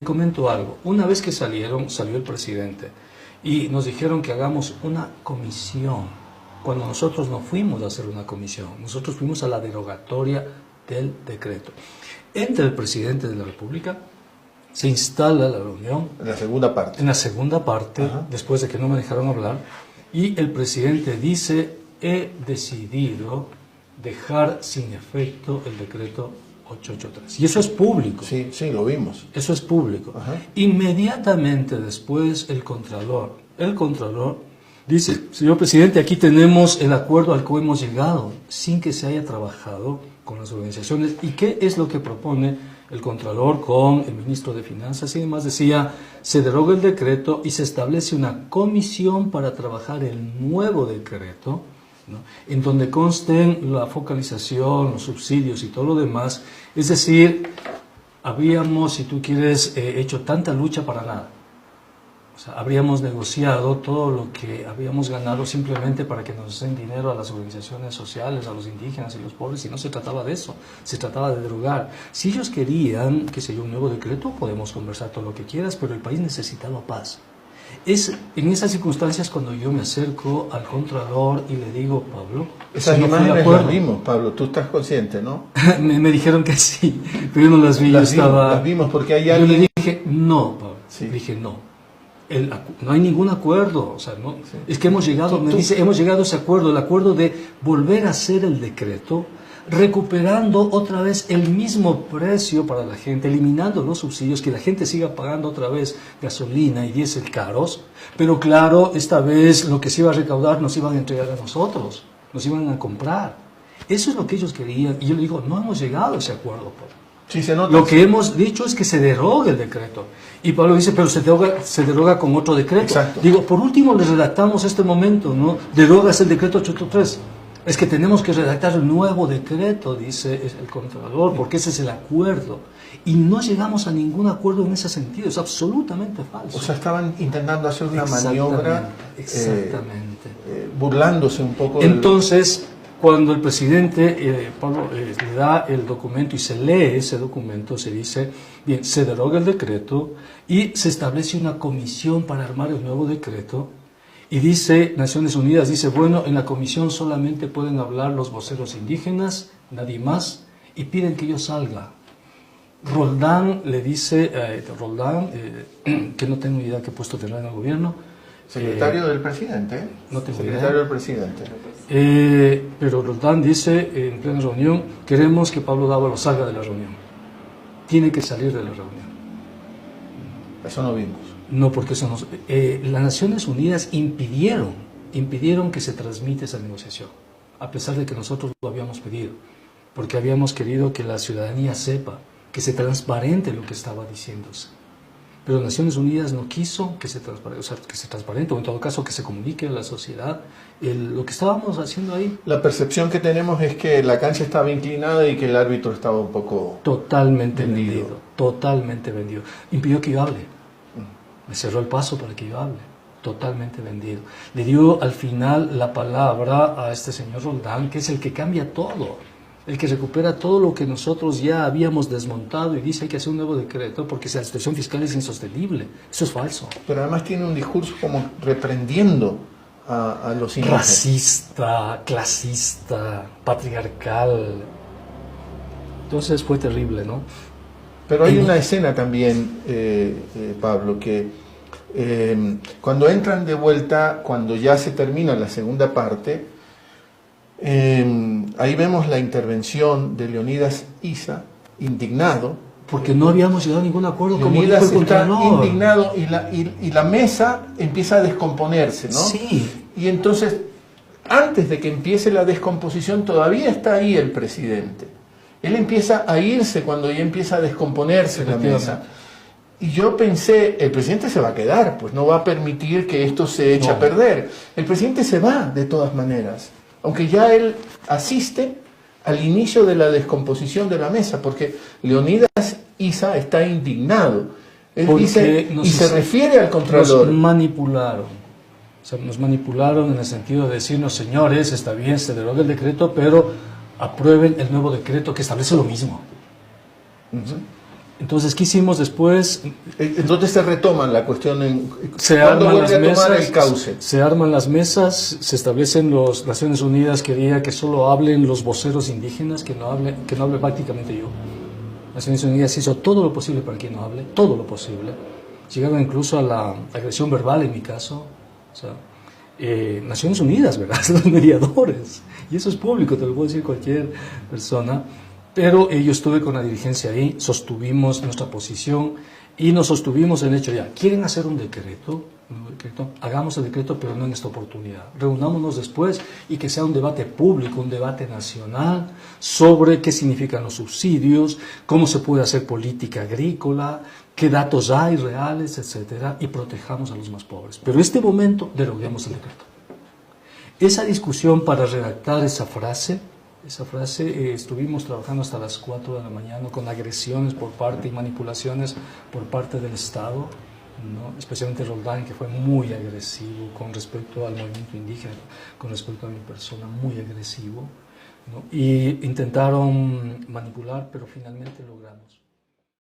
comento algo. Una vez que salió el presidente y nos dijeron que hagamos una comisión, cuando nosotros no fuimos a hacer una comisión, nosotros fuimos a la derogatoria del decreto. Entra el presidente de la República, se instala la reunión. En la segunda parte. En la segunda parte, ajá, después de que no me dejaron hablar, y el presidente dice: he decidido dejar sin efecto el decreto 883. Y eso es público. Sí, sí, lo vimos. Eso es público. Ajá. Inmediatamente después el Contralor dice: señor presidente, aquí tenemos el acuerdo al que hemos llegado, sin que se haya trabajado con las organizaciones. ¿Y qué es lo que propone el Contralor con el ministro de Finanzas? Y además decía: se deroga el decreto y se establece una comisión para trabajar el nuevo decreto, ¿no?, en donde consten la focalización, los subsidios y todo lo demás. Es decir, habríamos, si tú quieres, hecho tanta lucha para nada. O sea, habríamos negociado todo lo que habíamos ganado simplemente para que nos den dinero a las organizaciones sociales, a los indígenas y los pobres, y no se trataba de eso, se trataba de derogar. Si ellos querían, qué sé yo, un nuevo decreto, podemos conversar todo lo que quieras, pero el país necesitaba paz. Es en esas circunstancias cuando yo me acerco al Contralor y le digo: Pablo, esas imágenes las vimos, Pablo, tú estás consciente, ¿no? me dijeron que sí, pero yo no las vi. Las vimos porque hay alguien... Yo le dije: no, Pablo, sí. Dije: no. No hay ningún acuerdo, o sea, no, sí. Es que hemos llegado, me dice, hemos llegado a ese acuerdo, el acuerdo de volver a hacer el decreto, recuperando otra vez el mismo precio para la gente, eliminando los subsidios, que la gente siga pagando otra vez gasolina y diésel caros, pero claro, esta vez lo que se iba a recaudar nos iban a entregar a nosotros, nos iban a comprar. Eso es lo que ellos querían, y yo le digo: no hemos llegado a ese acuerdo, Pablo. Sí, se nota. Lo que hemos dicho es que se derogue el decreto. Y Pablo dice: pero se deroga con otro decreto. Exacto. Digo: por último le redactamos este momento, ¿no? Derogas el decreto 883. Es que tenemos que redactar el nuevo decreto, dice el Contralor, porque ese es el acuerdo. Y no llegamos a ningún acuerdo en ese sentido, es absolutamente falso. O sea, estaban intentando hacer una maniobra, burlándose un poco. Entonces, cuando el presidente Pablo, le da el documento y se lee ese documento, se dice: bien, se deroga el decreto y se establece una comisión para armar el nuevo decreto. Y dice, Naciones Unidas dice: bueno, en la comisión solamente pueden hablar los voceros indígenas, nadie más, y piden que yo salga. Roldán le dice, que no tengo idea qué puesto tendrá en el gobierno. Secretario del presidente. No tengo Secretario idea. del presidente. Pero Roldán dice en plena reunión: queremos que Pablo Dávalo salga de la reunión. Tiene que salir de la reunión. Eso no vimos. No, porque eso no... las Naciones Unidas impidieron que se transmita esa negociación, a pesar de que nosotros lo habíamos pedido, porque habíamos querido que la ciudadanía sepa, que se transparente lo que estaba diciéndose. Pero Naciones Unidas no quiso que se transparente, o en todo caso que se comunique a la sociedad lo que estábamos haciendo ahí. La percepción que tenemos es que la cancha estaba inclinada y que el árbitro estaba un poco... Totalmente vendido, totalmente vendido. Impidió que yo hable. Me cerró el paso para que yo hable. Totalmente vendido. Le dio al final la palabra a este señor Roldán, que es el que cambia todo. El que recupera todo lo que nosotros ya habíamos desmontado y dice: hay que hacer un nuevo decreto porque la situación fiscal es insostenible. Eso es falso. Pero además tiene un discurso como reprendiendo a los indígenas. Racista, clasista, patriarcal. Entonces fue terrible, ¿no? Pero hay una escena también, Pablo, que cuando entran de vuelta, cuando ya se termina la segunda parte, ahí vemos la intervención de Leonidas Issa, indignado. Porque no habíamos llegado a ningún acuerdo, como Leonidas dijo el está Contralor. indignado y la mesa empieza a descomponerse, ¿no? Sí. Y entonces, antes de que empiece la descomposición, todavía está ahí el presidente. Él empieza a irse cuando ya empieza a descomponerse la mesa. Y yo pensé: el presidente se va a quedar, pues no va a permitir que esto se eche a perder. El presidente se va de todas maneras, aunque ya él asiste al inicio de la descomposición de la mesa, porque Leonidas Issa está indignado. Él dice, y se refiere al Contralor. Nos manipularon. O sea, nos manipularon en el sentido de decirnos: señores, está bien, se deroga el decreto, pero aprueben el nuevo decreto que establece lo mismo. Entonces, ¿qué hicimos después? Entonces se retoman la cuestión Se ¿cuándo arman vuelve las a tomar mesas, el cauce? se arman las mesas, se establecen los Naciones Unidas quería que solo hablen los voceros indígenas, que no hable prácticamente yo. Naciones Unidas hizo todo lo posible para que no hable, todo lo posible. Llegaron incluso a la agresión verbal en mi caso. O sea, Naciones Unidas, ¿verdad? Los mediadores. Y eso es público, te lo puede decir cualquier persona. Pero yo estuve con la dirigencia ahí, sostuvimos nuestra posición y nos sostuvimos en el hecho, ya, ¿quieren hacer un decreto? Hagamos el decreto, pero no en esta oportunidad. Reunámonos después y que sea un debate público, un debate nacional sobre qué significan los subsidios, cómo se puede hacer política agrícola, qué datos hay reales, etcétera, y protejamos a los más pobres. Pero en este momento deroguemos el decreto. Esa discusión para redactar esa frase, estuvimos trabajando hasta las 4 de la mañana con agresiones por parte y manipulaciones por parte del Estado, ¿no? Especialmente Roldán, que fue muy agresivo con respecto al movimiento indígena, con respecto a mi persona, muy agresivo, ¿no? Y intentaron manipular, pero finalmente logramos.